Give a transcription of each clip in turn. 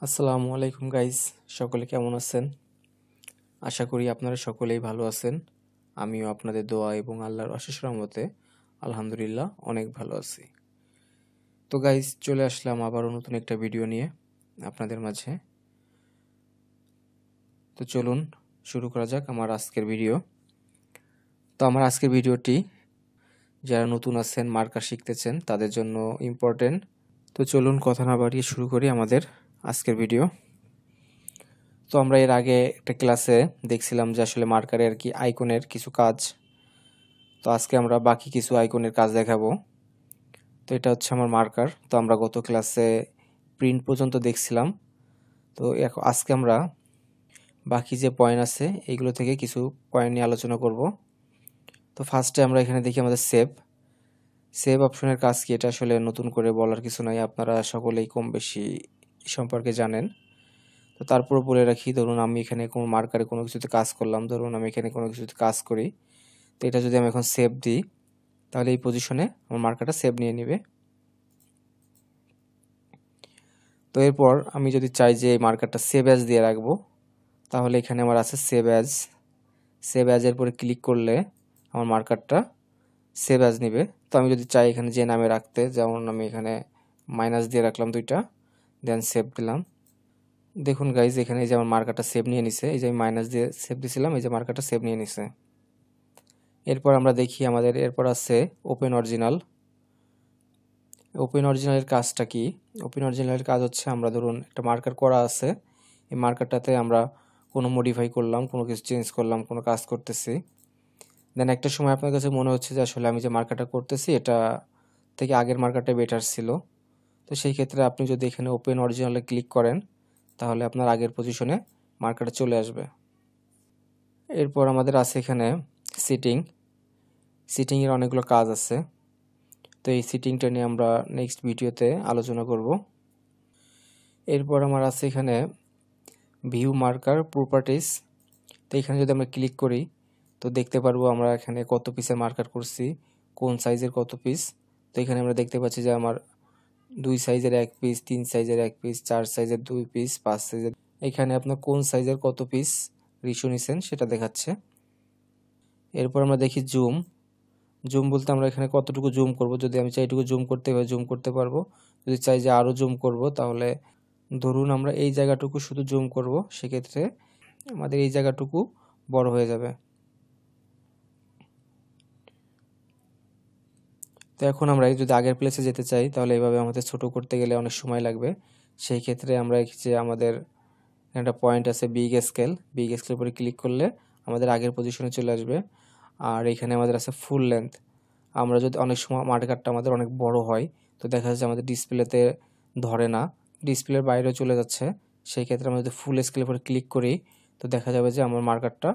আসসালামু আলাইকুম গাইস, সকলে কেমন আছেন? আশা করি আপনারা সকলেই ভালো আছেন। আমিও আপনাদের দোয়া এবং আল্লাহর অশেষ রহমতে আলহামদুলিল্লাহ অনেক ভালো আছি। তো গাইস, চলে আসলাম আবারও নতুন একটা ভিডিও নিয়ে আপনাদের মাঝে। তো চলুন শুরু করা যাক আমার আজকের ভিডিও। তো আমার আজকের ভিডিওটি যারা নতুন আছেন, মার্কার শিখতেছেন, তাদের জন্য ইম্পর্টেন্ট। তো চলুন কথা না বাড়িয়ে শুরু করি আমাদের আজকের ভিডিও। তো আমরা এর আগে একটা ক্লাসে দেখছিলাম যে আসলে মার্কারের কি আইকনের কিছু কাজ। তো আজকে আমরা বাকি কিছু আইকনের কাজ দেখাবো। তো এটা হচ্ছে আমার মার্কার। তো আমরা গত ক্লাসে প্রিন্ট পর্যন্ত দেখছিলাম। তো আজকে আমরা বাকি যে পয়েন্ট আছে এইগুলো থেকে কিছু পয়েন্ট নিয়ে আলোচনা করব। তো ফার্স্টে আমরা এখানে দেখি আমাদের সেভ অপশনের কাজ কি, এটা আসলে নতুন করে বলার কিছু নাই, আপনারা সকলেই কম বেশি সম্পর্কে জানেন। তো তারপর বলে রাখি, ধরুন আমি এখানে কোনো মার্কারে কোনো কিছুতে কাজ করলাম, ধরুন আমি এখানে কোনো কিছুতে কাজ করি। তো এটা যদি আমি এখন সেভ দিই, তাহলে এই পজিশনে আমার মার্কারটা সেভ নিয়ে নেবে। তো এরপর আমি যদি চাই যে এই মার্কারটা সেভ অ্যাজ দিয়ে রাখবো, তাহলে এখানে আমার আছে সেভ অ্যাজের পরে ক্লিক করলে আমার মার্কারটা সেভ অ্যাজ নিবে। তো আমি যদি চাই এখানে যে নামে রাখতে, যেমন আমি এখানে মাইনাস দিয়ে রাখলাম দুইটা, দেন সেভ দিলাম। দেখুন গাইজ, এখানে এই যে আমার মার্কারটা সেভ নিয়ে নিছে, এই যে আমি মাইনাস দিয়ে সেভ দিয়েছিলাম, এই যে মার্কারটা সেভ নিয়ে নিছে। এরপর আমরা দেখি আমাদের এরপর আছে ওপেন অরিজিনালের কাজটা কি। ওপেন অরিজিনালের কাজ হচ্ছে, আমরা ধরুন একটা মার্কার করা আছে, এই মার্কারটাতে আমরা কোনো মডিফাই করলাম, কোনো কিছু চেঞ্জ করলাম, কোনো কাজ করতেছি। দেন একটা সময় আপনার কাছে মনে হচ্ছে যে আসলে আমি যে মার্কারটা করতেছি এটা থেকে আগের মার্কারটা বেটার ছিল। তো সেই ক্ষেত্রে আপনি যদি এখানে ওপেন অরিজিনালে ক্লিক করেন, তাহলে আপনার আগের পজিশনে মার্কারটা চলে আসবে। এরপর আমাদের আছে এখানে সিটিংয়ের অনেকগুলো কাজ আছে। তো এই সিটিংটা নিয়ে আমরা নেক্সট ভিডিওতে আলোচনা করব। এরপর আমার আছে এখানে ভিউ মার্কার প্রপার্টিজ। তো এখানে যদি আমরা ক্লিক করি, তো দেখতে পারবো আমরা এখানে কত পিসের মার্কার করছি, কোন সাইজের কত পিস। তো এখানে আমরা দেখতে পাচ্ছি যে আমার 2 সাইজের 1 পিস, 3 সাইজের 1 পিস, 4 সাইজের 2 পিস, 5 সাইজের। এখানে আপনার কোন সাইজের কত পিস রিশু নিছেন সেটা দেখাচ্ছে। এরপর আমরা দেখি জুম বলতে আমরা এখানে কতটুকু জুম করব। যদি আমি চাই এটুকু জুম করতে হয় জুম করতে পারবো। যদি চাই যে আরও জুম করব, তাহলে ধরুন আমরা এই জায়গাটুকু শুধু জুম করব, সেক্ষেত্রে আমাদের এই জায়গাটুকু বড় হয়ে যাবে। তো এখন আমরা যদি আগের প্লেসে যেতে চাই, তাহলে এইভাবে আমাদের ছোট করতে গেলে অনেক সময় লাগবে। সেই ক্ষেত্রে আমরা যে আমাদের একটা পয়েন্ট আছে বিগ স্কেল উপরে ক্লিক করলে আমাদের আগের পজিশনে চলে আসবে। আর এখানে আমাদের আছে ফুল লেন্থ। আমরা যদি অনেক সময় মার্কারটা আমাদের অনেক বড় হয়, তো দেখা যাচ্ছে আমাদের ডিসপ্লেতে ধরে না, ডিসপ্লের বাইরেও চলে যাচ্ছে। সেই ক্ষেত্রে আমরা যদি ফুল স্কেল উপরে ক্লিক করি, তো দেখা যাবে যে আমার মার্কারটা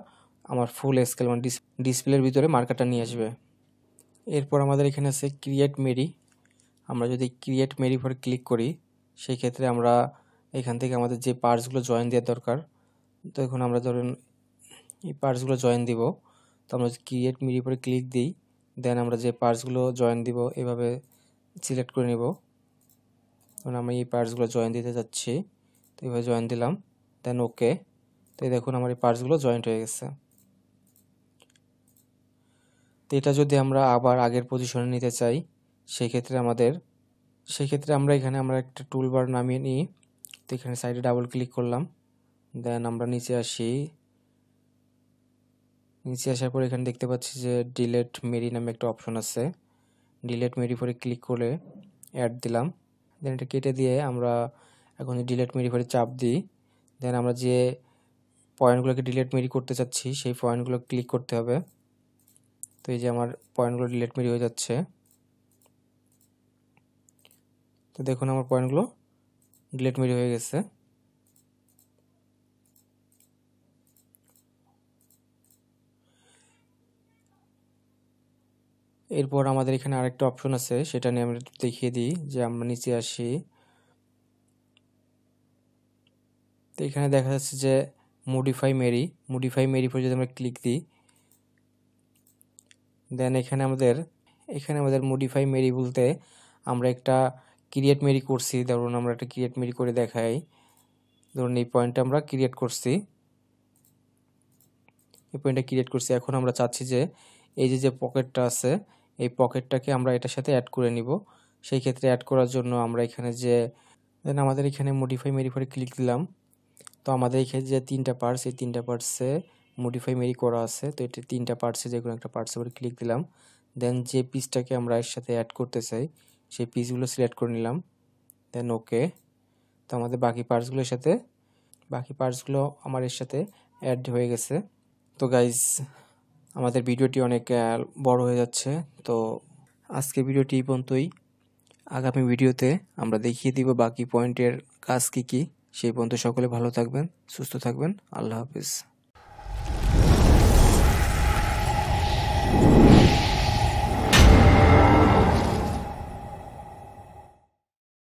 আমার ফুল স্কেল মানে ডিসপ্লের ভিতরে মার্কারটা নিয়ে আসবে। এরপর আমাদের এখানে আছে ক্রিয়েট মেরি। আমরা যদি ক্রিয়েট মেরি পরে ক্লিক করি, সেই ক্ষেত্রে আমরা এখান থেকে আমাদের যে পার্টসগুলো জয়েন দেওয়ার দরকার, তো এখন আমরা ধরুন এই পার্টসগুলো জয়েন দিব। তো আমরা যদি ক্রিয়েট মেরি পরে ক্লিক দিই, দেন আমরা যে পার্টসগুলো জয়েন দিব এভাবে সিলেক্ট করে নেব। কারণ আমি এই পার্টসগুলো জয়েন দিতে যাচ্ছি, তো এইভাবে জয়েন দিলাম, দেন ওকে। তো এই দেখুন আমার এই পার্টসগুলো জয়েন্ট হয়ে গেছে। তো এটা যদি আমরা আবার আগের পজিশনে নিতে চাই, সেই ক্ষেত্রে আমরা এখানে একটা টুলবার নামিয়ে নিই। তো এখানে সাইডে ডাবল ক্লিক করলাম, দেন আমরা নিচে আসার পর এখানে দেখতে পাচ্ছি যে ডিলেট মেরি নামে একটা অপশন আছে। ডিলেট মেরি পরে ক্লিক করে অ্যাড দিলাম, দেন এটা কেটে দিয়ে আমরা এখন ডিলেট মেরি পরে চাপ দিই। দেন আমরা যে পয়েন্টগুলোকে ডিলেট মেরি করতে চাচ্ছি সেই পয়েন্টগুলো ক্লিক করতে হবে। তো এই যে আমার পয়েন্টগুলো ডিলেট মেরি হয়ে যাচ্ছে। তো দেখুন আমার পয়েন্টগুলো ডিলেট মেরি হয়ে গেছে। এরপর আমাদের এখানে আরেকটা অপশন আছে, সেটা নিয়ে আমরা একটু দেখিয়ে দিই। যে আমরা নিচে আসি, তো এখানে দেখা যাচ্ছে যে মডিফাই মেরি পরে যদি আমরা ক্লিক দিই, দেন এখানে আমাদের মডিফাই মেরি বলতে আমরা একটা ক্রিয়েট মেরি করছি। ধরুন আমরা একটা ক্রিয়েট মেরি করে দেখাই। ধরুন এই পয়েন্টটা আমরা ক্রিয়েট করছি, এই পয়েন্টটা ক্রিয়েট করছি। এখন আমরা চাচ্ছি যে এই যে পকেটটা আছে, এই পকেটটাকে আমরা এটার সাথে অ্যাড করে নিব। সেই ক্ষেত্রে অ্যাড করার জন্য আমরা এখানে যে আমাদের এখানে মডিফাই মেরিফাই ক্লিক দিলাম। তো আমাদের এখানে যে 3টা পার্টস, এই 3টা পার্টসে মডিফাই মেরি করা আছে। তো এটা 3টা পার্টসে যে কোনো একটা পার্টসের উপরে ক্লিক দিলাম। দেন যে পিসটাকে আমরা এর সাথে অ্যাড করতে চাই সেই পিসগুলো সিলেক্ট করে নিলাম। দেন ওকে। তো আমাদের বাকি পার্টসগুলো আমার এর সাথে অ্যাড হয়ে গেছে। তো গাইজ, আমাদের ভিডিওটি অনেক বড় হয়ে যাচ্ছে। তো আজকে ভিডিওটি এই পর্যন্তই। আগামী ভিডিওতে আমরা দেখিয়ে দিব বাকি পয়েন্টের কাজ কী কী। সেই পর্যন্ত সকলে ভালো থাকবেন, সুস্থ থাকবেন। আল্লাহ হাফিজ।